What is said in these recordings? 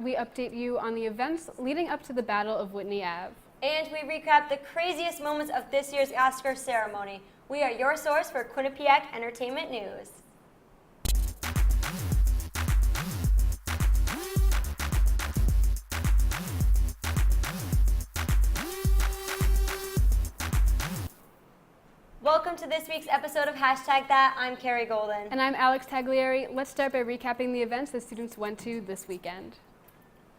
we update you on the events leading up to the Battle of Whitney Ave. And we recap the craziest moments of this year's Oscar ceremony. We are your source for Quinnipiac entertainment news. Welcome to this week's episode of Hashtag That. I'm Carrie Golden. And I'm Alex Taglieri. Let's start by recapping the events the students went to this weekend.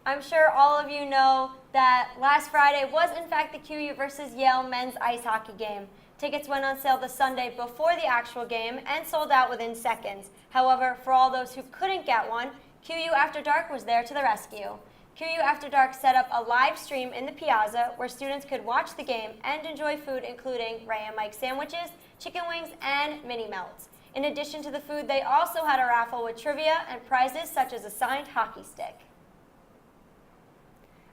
I'm sure all of you know that last Friday was in fact the QU versus Yale men's ice hockey game. Tickets went on sale the Sunday before the actual game and sold out within seconds. However, for all those who couldn't get one, QU After Dark was there to the rescue. QU After Dark set up a live stream in the Piazza where students could watch the game and enjoy food including Ray and Mike sandwiches, chicken wings, and mini melts. In addition to the food, they also had a raffle with trivia and prizes such as a signed hockey stick.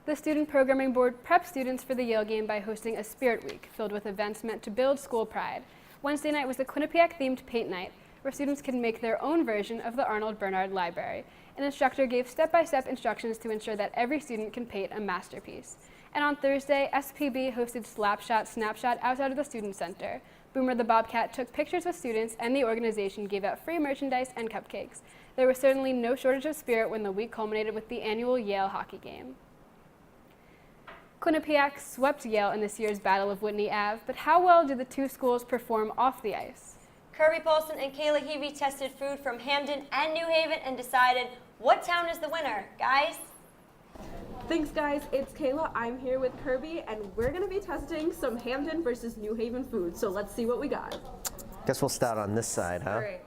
The Student Programming Board prepped students for the Yale game by hosting a Spirit Week filled with events meant to build school pride. Wednesday night was the Quinnipiac-themed paint night, where students could make their own version of the Arnold Bernard Library. An instructor gave step-by-step instructions to ensure that every student can paint a masterpiece. And on Thursday, SPB hosted Slapshot Snapshot outside of the Student Center. Boomer the Bobcat took pictures with students, and the organization gave out free merchandise and cupcakes. There was certainly no shortage of spirit when the week culminated with the annual Yale hockey game. Quinnipiac swept Yale in this year's Battle of Whitney Ave, but how well did the two schools perform off the ice? Kirby Polson and Kayla Heavey tested food from Hamden and New Haven and decided what town is the winner. Guys? Thanks guys, it's Kayla. I'm here with Kirby and we're going to be testing some Hamden versus New Haven food. So let's see what we got. Guess we'll start on this side, huh? All right,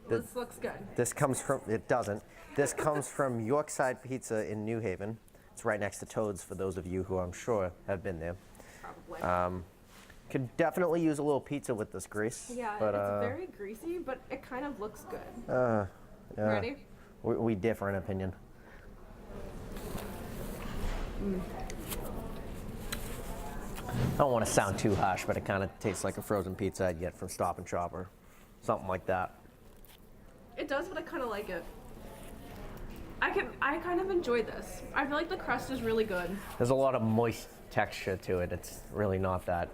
this looks good. This comes from, it doesn't. This comes from Yorkside Pizza in New Haven. It's right next to Toad's for those of you who I'm sure have been there. Probably. Could definitely use a little pizza with this grease. Yeah, but, it's very greasy, but it kind of looks good. Yeah. Ready? We differ in opinion. I don't want to sound too harsh, but it kind of tastes like a frozen pizza I'd get from Stop and Shop or something like that. It does, but I kind of like it. I kind of enjoy this. I feel like the crust is really good. There's a lot of moist texture to it. It's really not that.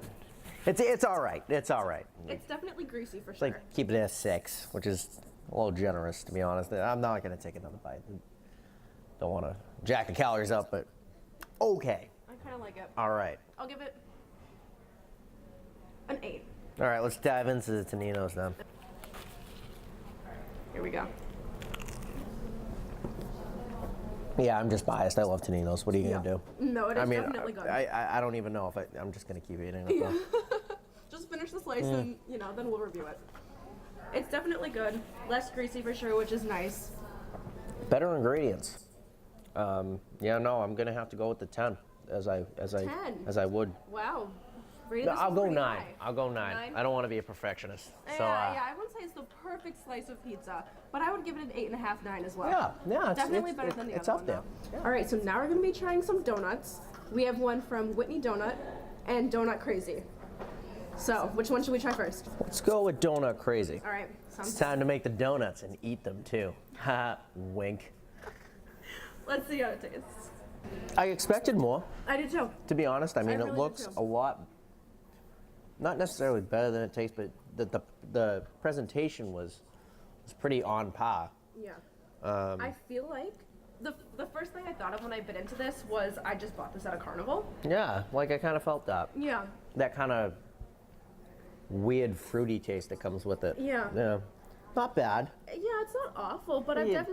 It's all right. It's all right. It's definitely greasy for It's sure. like keep it at 6, which is a little generous to be honest. I'm not gonna take another bite. Don't want to jack the calories up, but okay. I kind of like it. All right. I'll give it an 8. All right. Let's dive into the Toninos then. Here we go. Yeah, I'm just biased. I love Toninos. What are you gonna do? No, it is I mean, definitely good. I don't even know if I'm just gonna keep eating it. Though. Just finish the slice and, then we'll review it. It's definitely good. Less greasy for sure, which is nice. Better ingredients. Yeah, no, I'm gonna have to go with the 10 as I 10? would. Wow. Rated No, this I'll one go pretty 9. high. I'll go 9. 9? I don't want to be a perfectionist. So Yeah, I wouldn't say it's the perfect slice of pizza, but I would give it an 8.5, 9 as well. yeah, it's Definitely better than the it's other up one, there. though. All right, so now we're gonna be trying some donuts. We have one from Whitney Donut and Donut Crazy. So, which one should we try first? Let's go with Donut Crazy. All right, It's sounds. time to make the donuts and eat them too. Ha, wink. Let's see how it tastes. I expected more, I do too. to be honest. I mean, really it do looks too. a lot, not necessarily better than it tastes, but the presentation was pretty on par. Yeah. I feel like the first thing I thought of when I bit into this was I just bought this at a carnival. Yeah, like I kind of felt that. Yeah. That kind of weird fruity taste that comes with it. Yeah. Yeah. Not bad. Yeah, it's not awful, but I have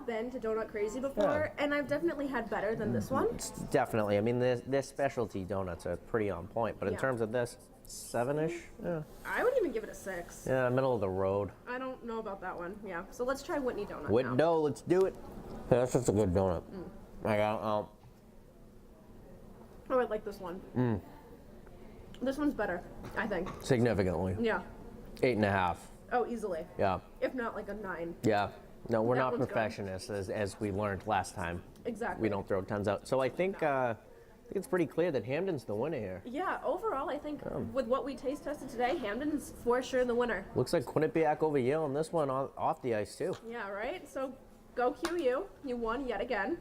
been to Donut Crazy before, and I've definitely had better than this one. It's definitely. I mean, their specialty donuts are pretty on point, but in Yeah. terms of this, 7-ish. Yeah. I would even give it a 6. Yeah, middle of the road. I don't know about that one. Yeah. So let's try Whitney Donut now. No, let's do it. Yeah, that's just a good donut. Like, Oh, I like this one. This one's better, I think. significantly. Yeah. 8.5. Oh, easily. Yeah. If not like a 9. Yeah. No, we're That not one's good. perfectionists, as we learned last time. Exactly. We don't throw tons out. So I think it's pretty clear that Hamden's the winner here. Yeah, overall, I think with what we taste tested today, Hamden's for sure the winner. Looks like Quinnipiac over Yale on this one off the ice too. Yeah, right? So go QU. You won yet again.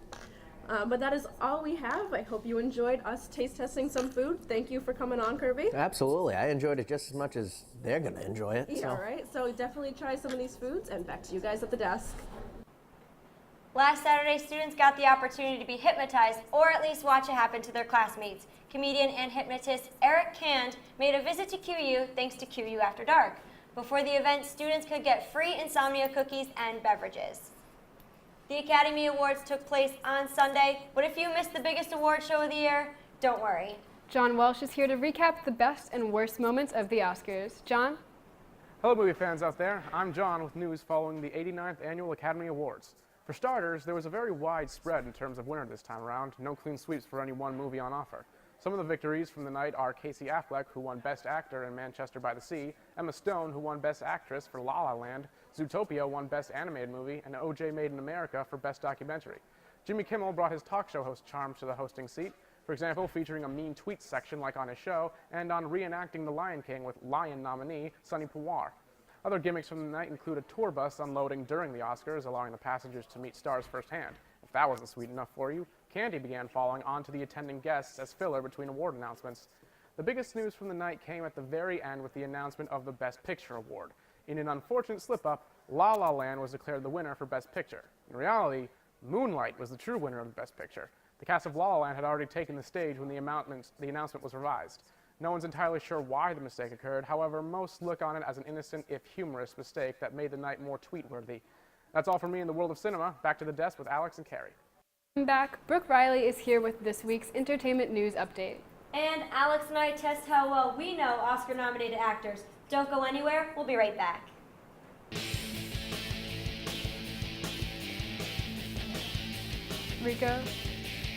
But that is all we have. I hope you enjoyed us taste testing some food. Thank you for coming on, Kirby. Absolutely. I enjoyed it just as much as they're going to enjoy it. Yeah, right. So definitely try some of these foods, and back to you guys at the desk. Last Saturday, students got the opportunity to be hypnotized, or at least watch it happen to their classmates. Comedian and hypnotist Eric Cand made a visit to QU thanks to QU After Dark. Before the event, students could get free insomnia cookies and beverages. The Academy Awards took place on Sunday, but if you missed the biggest award show of the year, don't worry. John Welsh is here to recap the best and worst moments of the Oscars. John? Hello, movie fans out there. I'm John with news following the 89th Annual Academy Awards. For starters, there was a very wide spread in terms of winner this time around. No clean sweeps for any one movie on offer. Some of the victories from the night are Casey Affleck, who won Best Actor in Manchester by the Sea, Emma Stone, who won Best Actress for La La Land, Zootopia won Best Animated Movie, and O.J. Made in America for Best Documentary. Jimmy Kimmel brought his talk show host charms to the hosting seat, for example, featuring a mean tweets section like on his show, and on reenacting The Lion King with Lion nominee Sonny Pawar. Other gimmicks from the night include a tour bus unloading during the Oscars, allowing the passengers to meet stars firsthand. If that wasn't sweet enough for you, candy began falling onto the attending guests as filler between award announcements. The biggest news from the night came at the very end with the announcement of the Best Picture award. In an unfortunate slip-up, La La Land was declared the winner for Best Picture. In reality, Moonlight was the true winner of the Best Picture. The cast of La La Land had already taken the stage when the announcement was revised. No one's entirely sure why the mistake occurred. However, most look on it as an innocent, if humorous, mistake that made the night more tweet-worthy. That's all from me in the world of cinema. Back to the desk with Alex and Carrie. Back, Brooke Riley is here with this week's entertainment news update. And Alex and I test how well we know Oscar-nominated actors. Don't go anywhere. We'll be right back. Rico?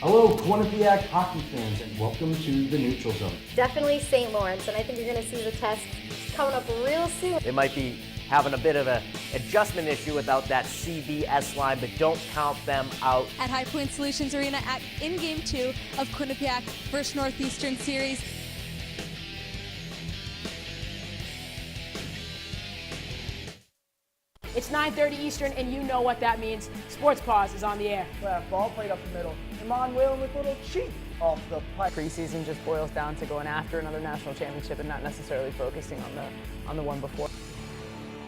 Hello, Quinnipiac hockey fans, and welcome to the Neutral Zone. Definitely St. Lawrence, and I think you're going to see the test coming up real soon. They might be having a bit of an adjustment issue without that CBS line, but don't count them out. At High Point Solutions Arena in Game 2 of Quinnipiac vs. Northeastern Series. It's 9:30 Eastern, and you know what that means. Sports Pause is on the air. Ball played up the middle. Iman Whalen with a little cheat off the pipe. Preseason just boils down to going after another national championship and not necessarily focusing on the one before.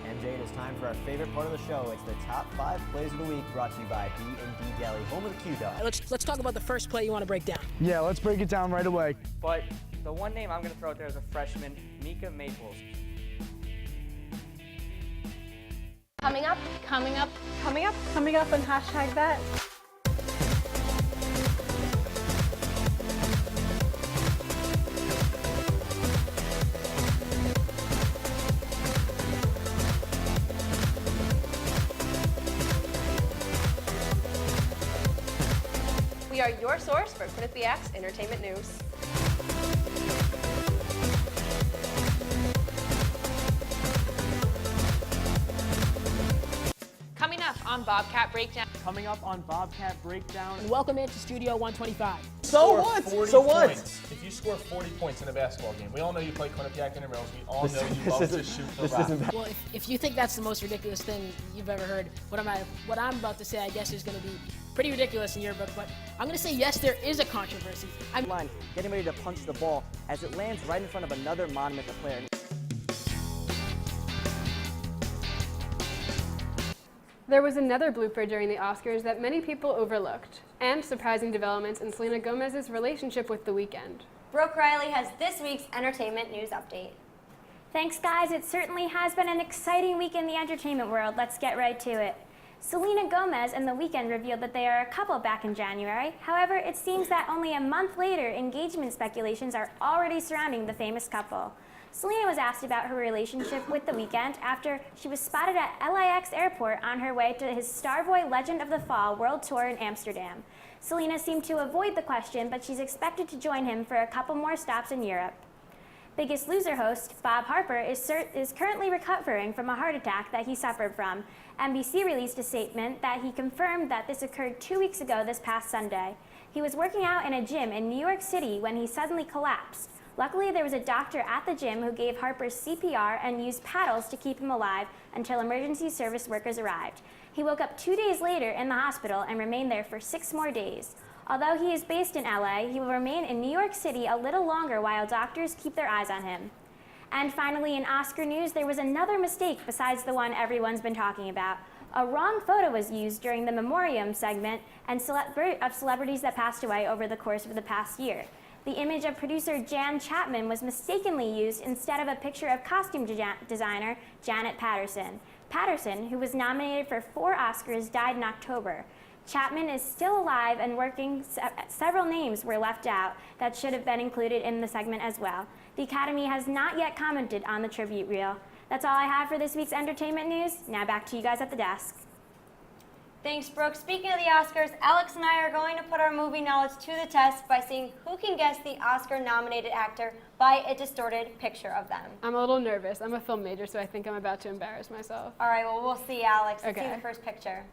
MJ, it is time for our favorite part of the show. It's the top 5 plays of the week, brought to you by B&D Deli, home of the Q-Dog. Let's talk about the first play you want to break down. Yeah, let's break it down right away. But the one name I'm going to throw out there is a freshman, Mika Maples. Coming up, and hashtag that. We are your source for Quinnipiac's entertainment news. Coming up on Bobcat Breakdown. Coming up on Bobcat Breakdown. And welcome into Studio 125. So what? So what? If you score 40 points in a basketball game, we all know you play Quinnipiac Intramurals. We all know you love to shoot the rock. Well, if you think that's the most ridiculous thing you've ever heard, what I'm about to say, I guess, is going to be pretty ridiculous in your book. But I'm going to say yes, there is a controversy. Line, getting ready to punch the ball as it lands right in front of another Monmouth player. There was another blooper during the Oscars that many people overlooked, and surprising developments in Selena Gomez's relationship with The Weeknd. Brooke Riley has this week's entertainment news update. Thanks, guys. It certainly has been an exciting week in the entertainment world. Let's get right to it. Selena Gomez and The Weeknd revealed that they are a couple back in January. However, it seems that only a month later, engagement speculations are already surrounding the famous couple. Selena was asked about her relationship with The Weeknd after she was spotted at LAX airport on her way to his Starboy Legend of the Fall world tour in Amsterdam. Selena seemed to avoid the question, but she's expected to join him for a couple more stops in Europe. Biggest Loser host Bob Harper is currently recovering from a heart attack that he suffered from. NBC released a statement that he confirmed that this occurred 2 weeks ago this past Sunday. He was working out in a gym in New York City when he suddenly collapsed. Luckily, there was a doctor at the gym who gave Harper CPR and used paddles to keep him alive until emergency service workers arrived. He woke up 2 days later in the hospital and remained there for 6 more days. Although he is based in LA, he will remain in New York City a little longer while doctors keep their eyes on him. And finally, in Oscar news, there was another mistake besides the one everyone's been talking about. A wrong photo was used during the Memoriam segment of celebrities that passed away over the course of the past year. The image of producer Jan Chapman was mistakenly used instead of a picture of costume designer Janet Patterson. Patterson, who was nominated for 4 Oscars, died in October. Chapman is still alive and working. Several names were left out that should have been included in the segment as well. The Academy has not yet commented on the tribute reel. That's all I have for this week's entertainment news. Now back to you guys at the desk. Thanks, Brooke. Speaking of the Oscars, Alex and I are going to put our movie knowledge to the test by seeing who can guess the Oscar-nominated actor by a distorted picture of them. I'm a little nervous. I'm a film major, so I think I'm about to embarrass myself. All right, well, we'll see, Alex. Let's see Okay. the first picture.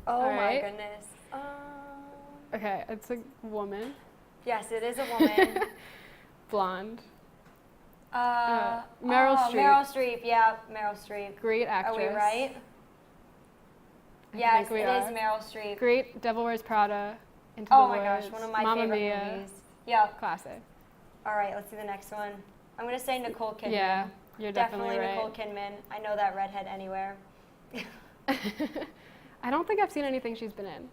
All Oh, my right. goodness. Okay, it's a woman. Yes, it is a woman. Blonde. Meryl Meryl Streep. Meryl Streep, yeah, Meryl Streep. Great Are actress. we right? I Yes, think we it are. is Meryl Streep. Great Devil Wears Prada. Into Oh the my gosh, Woods, one of my Mamma favorite Mia. movies. Yep. Classic. All right, let's see the next one. I'm going to say Nicole Kidman. Yeah, you're definitely right. Nicole Kidman. I know that redhead anywhere. I don't think I've seen anything she's been in.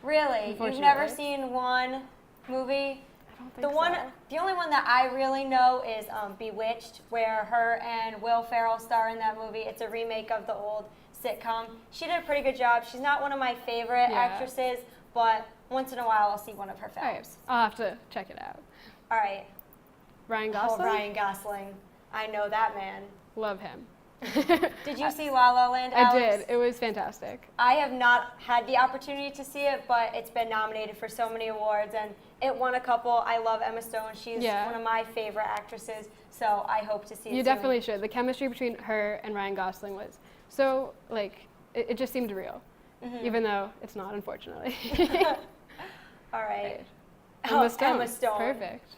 Really? You've never seen one movie? I don't think so. The only one that I really know is Bewitched, where her and Will Ferrell star in that movie. It's a remake of the old sitcom. She did a pretty good job. She's not one of my favorite Yeah. actresses, but once in a while I'll see one of her All right, films. I'll have to check it out. All right. Ryan Gosling? Oh, Ryan Gosling. I know that man. Love him. Did you see La La Land, I Alex? did. It was fantastic. I have not had the opportunity to see it, but it's been nominated for so many awards, and it won a couple. I love Emma Stone. She's one of my favorite actresses, so I hope to see it You soon. definitely should. The chemistry between her and Ryan Gosling was so, like, it just seemed real, even though it's not, unfortunately. All right. Emma Stone. Emma Stone. Perfect.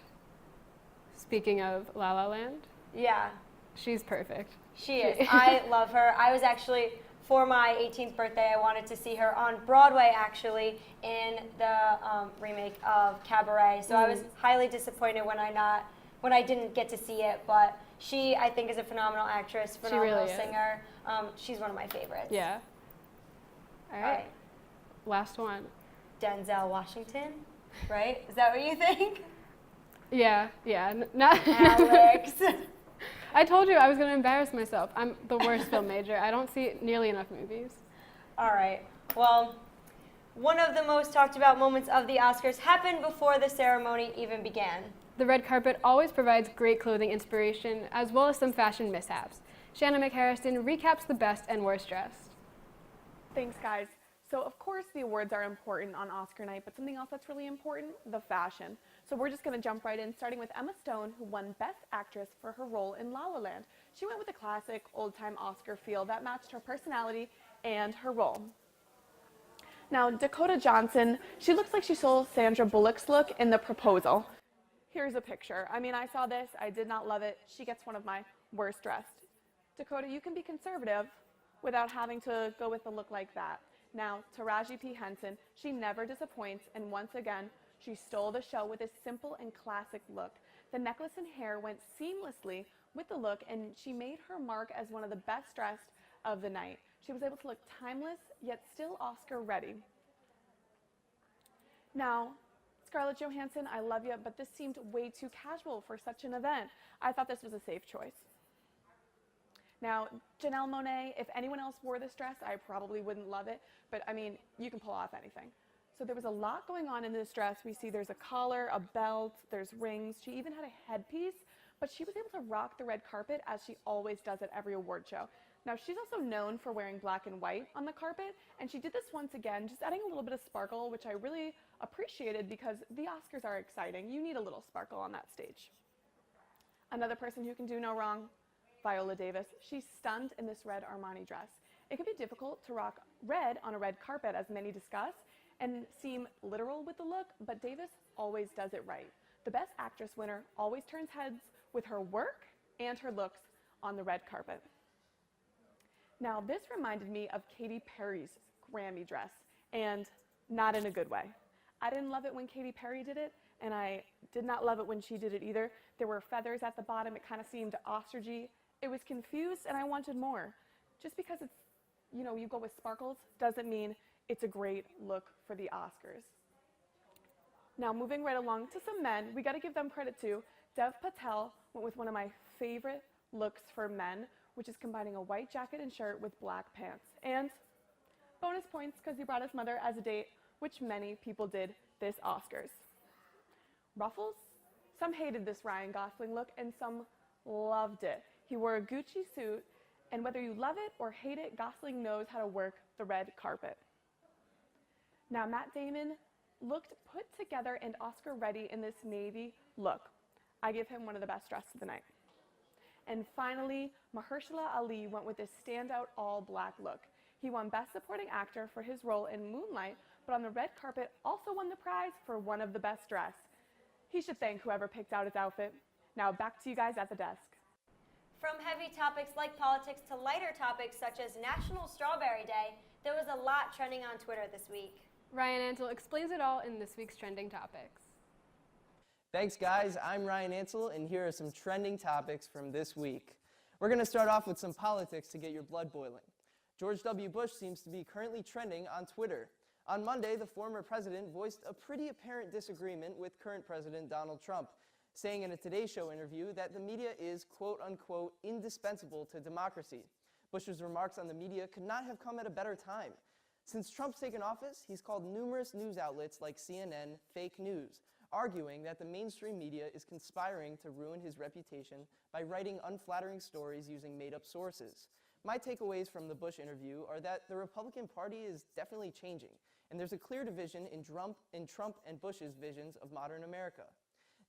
Speaking of La La Land, Yeah, she's perfect. she is. I love her. I was actually, for my 18th birthday, I wanted to see her on Broadway, actually, in the remake of Cabaret. So I was highly disappointed when I didn't get to see it, but she, I think, is a phenomenal actress, phenomenal really is. singer. She's one of my favorites. Yeah. All right. Last one. Denzel Washington, right? Is that what you think? Yeah, not Alex. I told you I was going to embarrass myself. I'm the worst film major. I don't see nearly enough movies. All right. Well, one of the most talked about moments of the Oscars happened before the ceremony even began. The red carpet always provides great clothing inspiration, as well as some fashion mishaps. Shannon McHarrison recaps the best and worst dressed. Thanks, guys. So, of course, the awards are important on Oscar night, but something else that's really important, the fashion. So we're just going to jump right in, starting with Emma Stone, who won Best Actress for her role in La La Land. She went with a classic, old-time Oscar feel that matched her personality and her role. Now, Dakota Johnson, she looks like she stole Sandra Bullock's look in The Proposal. Here's a picture. I mean, I saw this. I did not love it. She gets one of my worst dressed. Dakota, you can be conservative without having to go with a look like that. Now, Taraji P. Henson, she never disappoints, and once again, she stole the show with a simple and classic look. The necklace and hair went seamlessly with the look, and she made her mark as one of the best dressed of the night. She was able to look timeless, yet still Oscar ready. Now, Scarlett Johansson, I love you, but this seemed way too casual for such an event. I thought this was a safe choice. Now, Janelle Monáe, if anyone else wore this dress, I probably wouldn't love it, but I mean, you can pull off anything. So there was a lot going on in this dress. We see there's a collar, a belt, there's rings. She even had a headpiece, but she was able to rock the red carpet as she always does at every award show. Now, she's also known for wearing black and white on the carpet, and she did this once again, just adding a little bit of sparkle, which I really appreciated because the Oscars are exciting. You need a little sparkle on that stage. Another person who can do no wrong, Viola Davis. She's stunned in this red Armani dress. It can be difficult to rock red on a red carpet, as many discuss, and seem literal with the look, but Davis always does it right. The Best Actress winner always turns heads with her work and her looks on the red carpet. Now, this reminded me of Katy Perry's Grammy dress, and not in a good way. I didn't love it when Katy Perry did it, and I did not love it when she did it either. There were feathers at the bottom. It kind of seemed ostrichy. It was confused, and I wanted more. Just because it's, you know, you go with sparkles doesn't mean it's a great look for the Oscars. Now, moving right along to some men, we got to give them credit too. Dev Patel went with one of my favorite looks for men, which is combining a white jacket and shirt with black pants. And bonus points because he brought his mother as a date, which many people did this Oscars. Ruffles? Some hated this Ryan Gosling look and some loved it. He wore a Gucci suit, and whether you love it or hate it, Gosling knows how to work the red carpet. Now, Matt Damon looked put together and Oscar ready in this navy look. I give him one of the best dresses of the night. And finally, Mahershala Ali went with this standout all-black look. He won Best Supporting Actor for his role in Moonlight, but on the red carpet also won the prize for one of the best dress. He should thank whoever picked out his outfit. Now back to you guys at the desk. From heavy topics like politics to lighter topics such as National Strawberry Day, there was a lot trending on Twitter this week. Ryan Ansel explains it all in this week's trending topics. Thanks, guys. I'm Ryan Ansel, and here are some trending topics from this week. We're going to start off with some politics to get your blood boiling. George W. Bush seems to be currently trending on Twitter. On Monday, the former president voiced a pretty apparent disagreement with current President Donald Trump, saying in a Today Show interview that the media is, quote unquote, indispensable to democracy. Bush's remarks on the media could not have come at a better time. Since Trump's taken office, he's called numerous news outlets like CNN fake news, arguing that the mainstream media is conspiring to ruin his reputation by writing unflattering stories using made-up sources. My takeaways from the Bush interview are that the Republican Party is definitely changing, and there's a clear division in Trump and Bush's visions of modern America.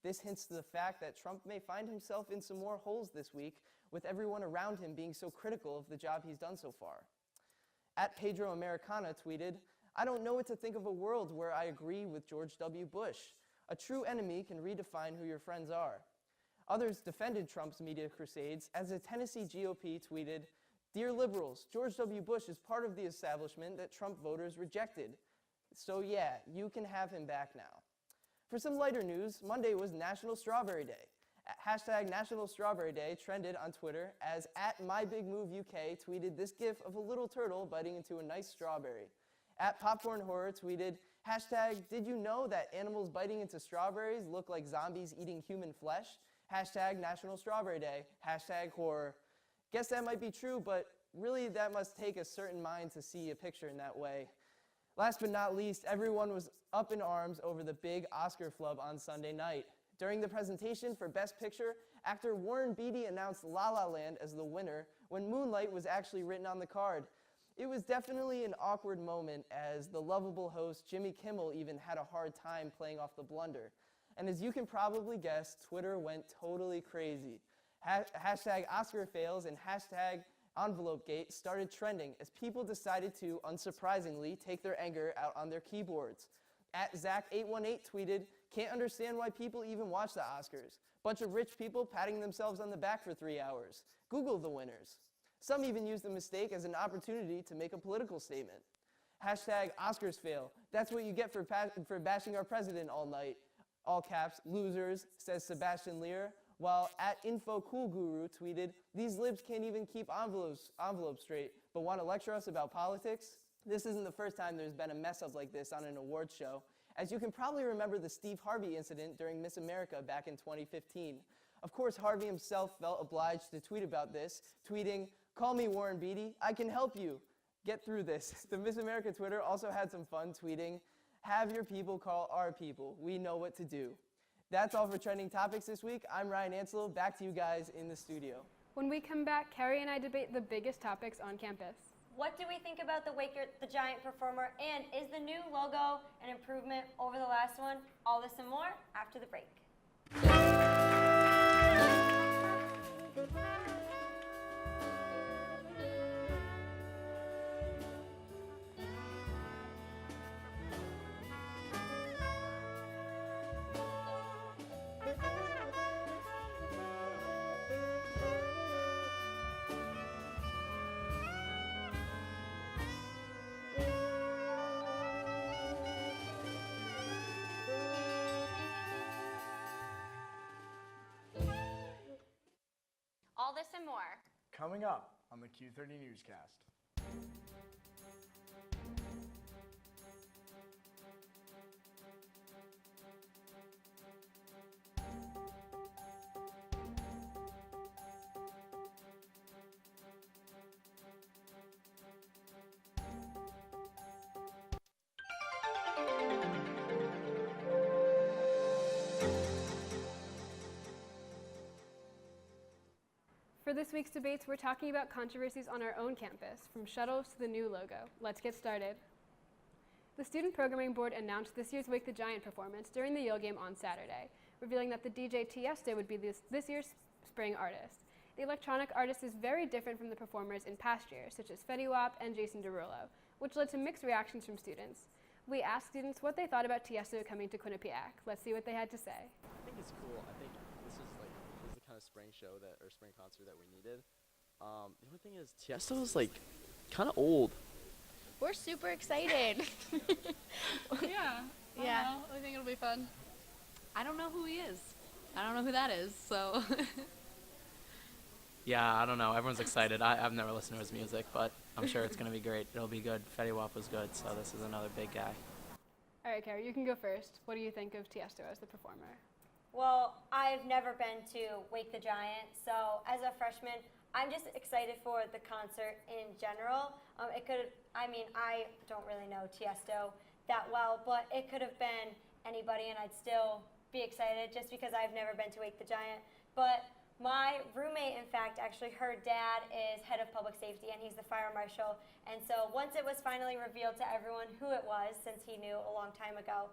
This hints to the fact that Trump may find himself in some more holes this week, with everyone around him being so critical of the job he's done so far. At Pedro Americana tweeted, "I don't know what to think of a world where I agree with George W. Bush. A true enemy can redefine who your friends are." Others defended Trump's media crusades as the Tennessee GOP tweeted, "Dear liberals, George W. Bush is part of the establishment that Trump voters rejected. So yeah, you can have him back now." For some lighter news, Monday was National Strawberry Day. Hashtag National Strawberry Day trended on Twitter as @MyBigMoveUK tweeted this gif of a little turtle biting into a nice strawberry. @Popcorn Horror tweeted, hashtag did you know that animals biting into strawberries look like zombies eating human flesh? Hashtag National Strawberry Day. Hashtag horror. Guess that might be true, but really that must take a certain mind to see a picture in that way. Last but not least, everyone was up in arms over the big Oscar flub on Sunday night. During the presentation for Best Picture, actor Warren Beatty announced La La Land as the winner when Moonlight was actually written on the card. It was definitely an awkward moment as the lovable host Jimmy Kimmel even had a hard time playing off the blunder. And as you can probably guess, Twitter went totally crazy. Hashtag Oscar fails and hashtag EnvelopeGate started trending as people decided to, unsurprisingly, take their anger out on their keyboards. @Zach818 tweeted, "Can't understand why people even watch the Oscars. Bunch of rich people patting themselves on the back for 3 hours. Google the winners." Some even used the mistake as an opportunity to make a political statement. Hashtag Oscars fail. That's what you get for bashing our president all night. All caps, losers, says Sebastian Lear. While @InfoCoolGuru tweeted, "These libs can't even keep envelopes straight, but want to lecture us about politics?" This isn't the first time there's been a mess-up like this on an awards show, as you can probably remember the Steve Harvey incident during Miss America back in 2015. Of course, Harvey himself felt obliged to tweet about this, tweeting, "Call me Warren Beatty, I can help you. Get through this." The Miss America Twitter also had some fun tweeting, "Have your people call our people, we know what to do." That's all for trending topics this week. I'm Ryan Ansel, back to you guys in the studio. When we come back, Carrie and I debate the biggest topics on campus. What do we think about the Waker the Giant performer, and is the new logo an improvement over the last one? All this and more after the break. this and more. Coming up on the Q30 Newscast. For this week's debates, we're talking about controversies on our own campus, from shuttles to the new logo. Let's get started. The Student Programming Board announced this year's Wake the Giant performance during the Yale game on Saturday, revealing that the DJ Tiesto would be this year's spring artist. The electronic artist is very different from the performers in past years, such as Fetty Wap and Jason Derulo, which led to mixed reactions from students. We asked students what they thought about Tiesto coming to Quinnipiac. Let's see what they had to say. I think it's cool. I think this is the kind of spring show or spring concert that we needed. The only thing is Tiesto's kind of old. We're super excited. Yeah. Yeah. I think it'll be fun. I don't know who he is. I don't know who that is, so. Yeah, I don't know. Everyone's excited. I've never listened to his music, but I'm sure it's going to be great. It'll be good. Fetty Wap was good, so this is another big guy. All right, Carrie, you can go first. What do you think of Tiesto as the performer? Well, I've never been to Wake the Giant, so as a freshman, I'm just excited for the concert in general. I don't really know Tiesto that well, but it could have been anybody, and I'd still be excited just because I've never been to Wake the Giant. But my roommate, in fact, actually, her dad is head of public safety, and he's the fire marshal. And so once it was finally revealed to everyone who it was, since he knew a long time ago,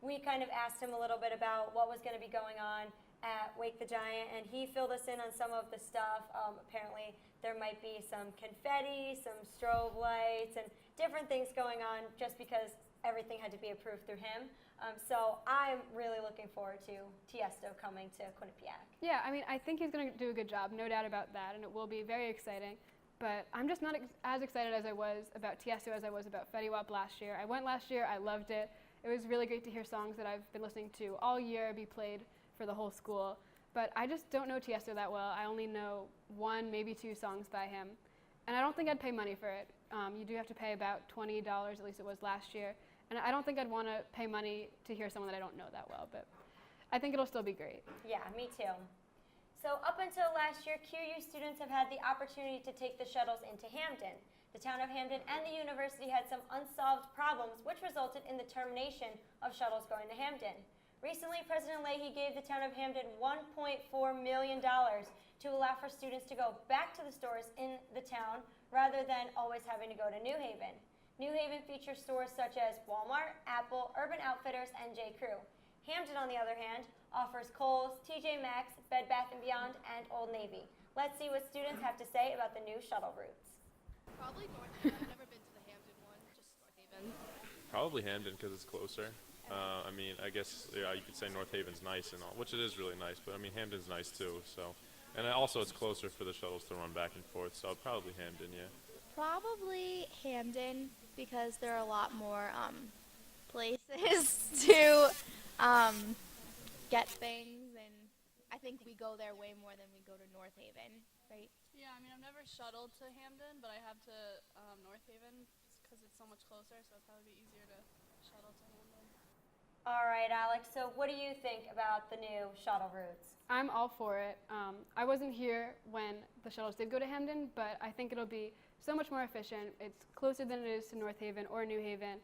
we kind of asked him a little bit about what was going to be going on at Wake the Giant, and he filled us in on some of the stuff. Apparently, there might be some confetti, some strobe lights, and different things going on just because everything had to be approved through him. So I'm really looking forward to Tiesto coming to Quinnipiac. Yeah, I think he's going to do a good job, no doubt about that, and it will be very exciting. But I'm just not as excited as I was about Tiesto as I was about Fetty Wap last year. I went last year, I loved it. It was really great to hear songs that I've been listening to all year be played for the whole school. But I just don't know Tiesto that well. I only know one, maybe two songs by him. And I don't think I'd pay money for it. You do have to pay about $20, at least it was last year. And I don't think I'd want to pay money to hear someone that I don't know that well. But I think it'll still be great. Yeah, me too. So up until last year, QU students have had the opportunity to take the shuttles into Hamden. The town of Hamden and the university had some unsolved problems, which resulted in the termination of shuttles going to Hamden. Recently, President Leahy gave the town of Hamden $1.4 million to allow for students to go back to the stores in the town rather than always having to go to New Haven. New Haven features stores such as Walmart, Apple, Urban Outfitters, and J. Crew. Hamden, on the other hand, offers Kohl's, TJ Maxx, Bed Bath & Beyond, and Old Navy. Let's see what students have to say about the new shuttle routes. Probably North Haven. I've never been to the Hamden one, just North Haven. Probably Hamden because it's closer. I guess you could say North Haven's nice and all, which it is really nice, but Hamden's nice too. So, and also it's closer for the shuttles to run back and forth. So probably Hamden, yeah. Probably Hamden because there are a lot more places to get things, and I think we go there way more than we go to North Haven, right? Yeah, I've never shuttled to Hamden, but I have to North Haven because it's so much closer, so it'd probably be easier to shuttle to Hamden. All right, Alex, so what do you think about the new shuttle routes? I'm all for it. I wasn't here when the shuttles did go to Hamden, but I think it'll be so much more efficient. It's closer than it is to North Haven or New Haven.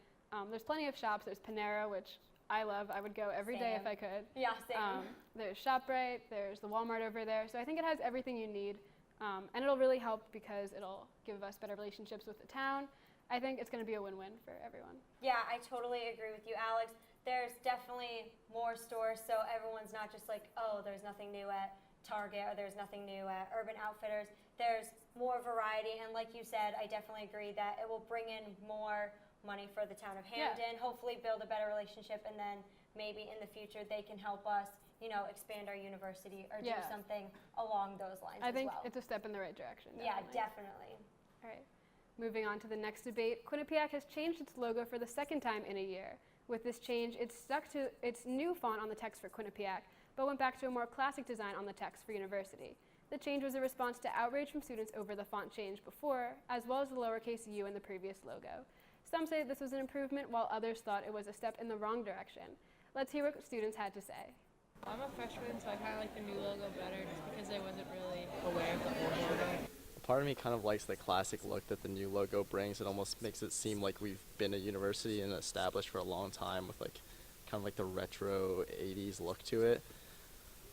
There's plenty of shops. There's Panera, which I love. I would go every day if I could. Yeah, same. There's ShopRite. There's the Walmart over there. So I think it has everything you need. And it'll really help because it'll give us better relationships with the town. I think it's going to be a win-win for everyone. Yeah, I totally agree with you, Alex. There's definitely more stores, so everyone's not just like, oh, there's nothing new at Target or there's nothing new at Urban Outfitters. There's more variety, and like you said, I definitely agree that it will bring in more money for the town of Hamden, hopefully build a better relationship, and then maybe in the future they can help us, expand our university or do something along those lines I think as well. it's a step in the right direction. Yeah, definitely. All right. Moving on to the next debate, Quinnipiac has changed its logo for the second time in a year. With this change, it stuck to its new font on the text for Quinnipiac, but went back to a more classic design on the text for university. The change was a response to outrage from students over the font change before, as well as the lowercase u in the previous logo. Some say this was an improvement, while others thought it was a step in the wrong direction. Let's hear what students had to say. I'm a freshman, so I kind of like the new logo better just because I wasn't really aware of the old logo. Part of me kind of likes the classic look that the new logo brings. It almost makes it seem like we've been a university and established for a long time with like kind of like the retro 80s look to it.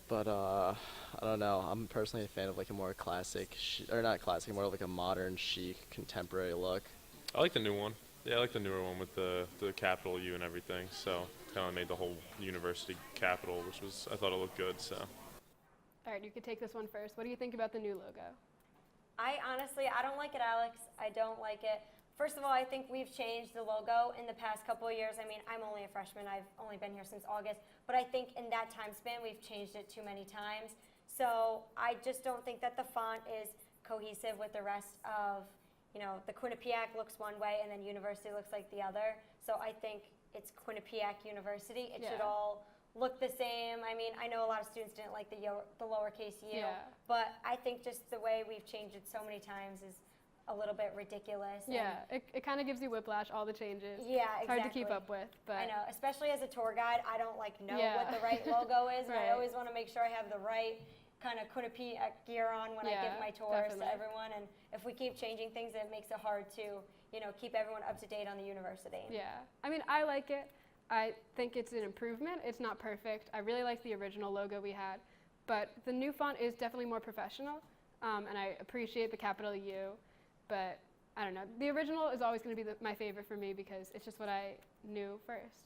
But I don't know. I'm personally a fan of like a more classic, or not classic, more like a modern, chic, contemporary look. I like the new one. Yeah, I like the newer one with the capital U and everything. So kind of made the whole university capital, which was, I thought it looked good. So. All right, you could take this one first. What do you think about the new logo? I don't like it, Alex. I don't like it. First of all, I think we've changed the logo in the past couple of years. I mean, I'm only a freshman. I've only been here since August. But I think in that time span, we've changed it too many times. So I just don't think that the font is cohesive with the rest of, the Quinnipiac looks one way and then University looks like the other. So I think it's Quinnipiac University. It should all look the same. I mean, I know a lot of students didn't like the lowercase u, but I think just the way we've changed it so many times is a little bit ridiculous. Yeah, it kind of gives you whiplash, all the changes. Yeah, exactly. It's hard to keep up with. But I know, especially as a tour guide, I don't know what the right logo is, and I always want to make sure I have the right kind of Quinnipiac gear on when I give my tours to everyone. And if we keep changing things, it makes it hard to, keep everyone up to date on the university. Yeah, I mean, I like it. I think it's an improvement. It's not perfect. I really like the original logo we had, but the new font is definitely more professional, and I appreciate the capital U, but I don't know. The original is always going to be my favorite for me because it's just what I knew first.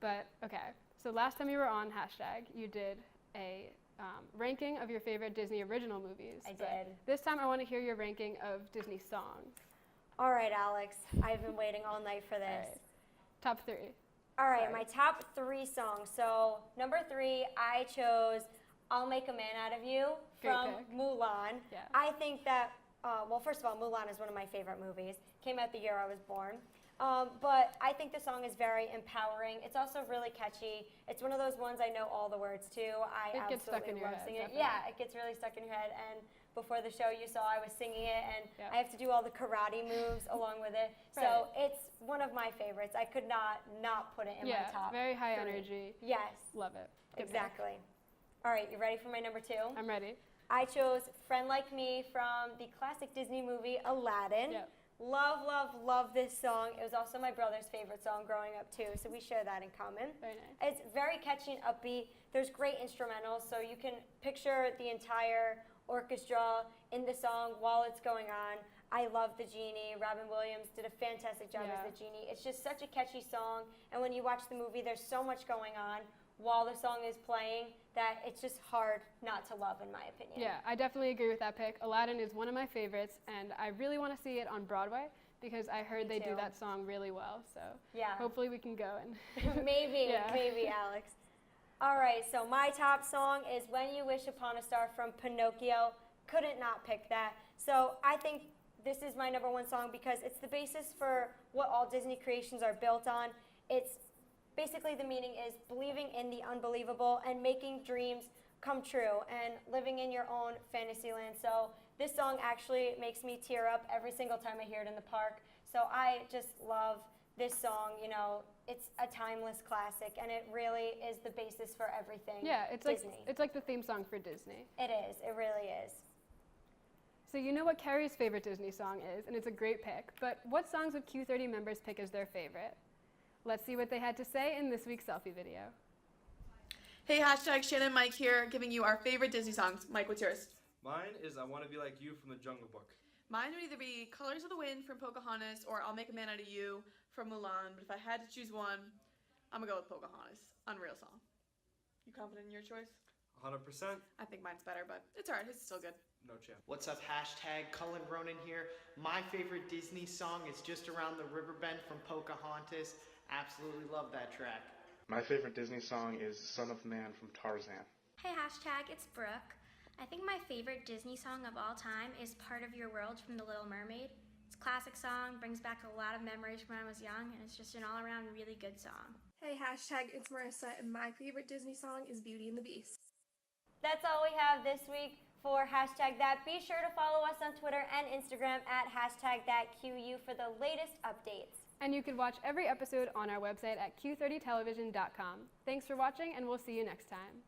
But okay, so last time you were on Hashtag, you did a ranking of your favorite Disney original movies. I did. This time I want to hear your ranking of Disney songs. All right, Alex. I've been waiting all night for this. Right. Top 3. All right, my top 3 songs. So number 3, I chose "I'll Make a Man Out of You" from Mulan. Yeah. I think that, well, first of all, Mulan is one of my favorite movies. Came out the year I was born. But I think the song is very empowering. It's also really catchy. It's one of those ones I know all the words to. I It gets stuck in your love head, singing it. definitely. Yeah, it gets really stuck in your head. And before the show, you saw I was singing it, and I have to do all the karate moves along with it. So it's one of my favorites. I could not put it in my top. Very high 3. energy. Yes. Love it. Good Exactly. pick. All right, you ready for my number 2? I'm ready. I chose "Friend Like Me" from the classic Disney movie Aladdin. Yep. Love, love, love this song. It was also my brother's favorite song growing up too, so we share that in common. Very nice. It's very catchy and upbeat. There's great instrumentals, so you can picture the entire orchestra in the song while it's going on. I love the genie. Robin Williams did a fantastic job as the genie. It's just such a catchy song, and when you watch the movie, there's so much going on while the song is playing that it's just hard not to love, in my opinion. Yeah, I definitely agree with that pick. Aladdin is one of my favorites, and I really want to see it on Broadway because I heard they do that song really well. So hopefully we can go and maybe, Alex. All right, so my top song is "When You Wish Upon a Star" from Pinocchio. Couldn't not pick that. So I think this is my number 1 song because it's the basis for what all Disney creations are built on. It's basically, the meaning is believing in the unbelievable and making dreams come true and living in your own fantasy land. So this song actually makes me tear up every single time I hear it in the park. So I just love this song. It's a timeless classic, and it really is the basis for everything. Yeah, it's Disney. like the theme song for Disney. It is. It really is. So you know what Carrie's favorite Disney song is, and it's a great pick. But what songs would Q30 members pick as their favorite? Let's see what they had to say in this week's selfie video. Hey, Hashtag Shannon Mike here, giving you our favorite Disney songs. Mike, what's yours? Mine is "I Want to Be Like You" from The Jungle Book. Mine would either be Colors of the Wind from Pocahontas or "I'll Make a Man Out of You" from Mulan, but if I had to choose one, I'm going to go with Pocahontas. Unreal song. You confident in your choice? 100%. I think mine's better, but it's alright. It's still good. No chance. What's up, Hashtag Cullen Ronan here. My favorite Disney song is "Just Around the Riverbend" from Pocahontas. Absolutely love that track. My favorite Disney song is "Son of Man" from Tarzan. Hey, Hashtag, it's Brooke. I think my favorite Disney song of all time is "Part of Your World" from The Little Mermaid. It's a classic song, brings back a lot of memories from when I was young, and it's just an all-around really good song. Hey, Hashtag, it's Marissa, and my favorite Disney song is "Beauty and the Beast." That's all we have this week for #that. Be sure to follow us on Twitter and Instagram at #thatQU for the latest updates. And you can watch every episode on our website at q30television.com. Thanks for watching, and we'll see you next time.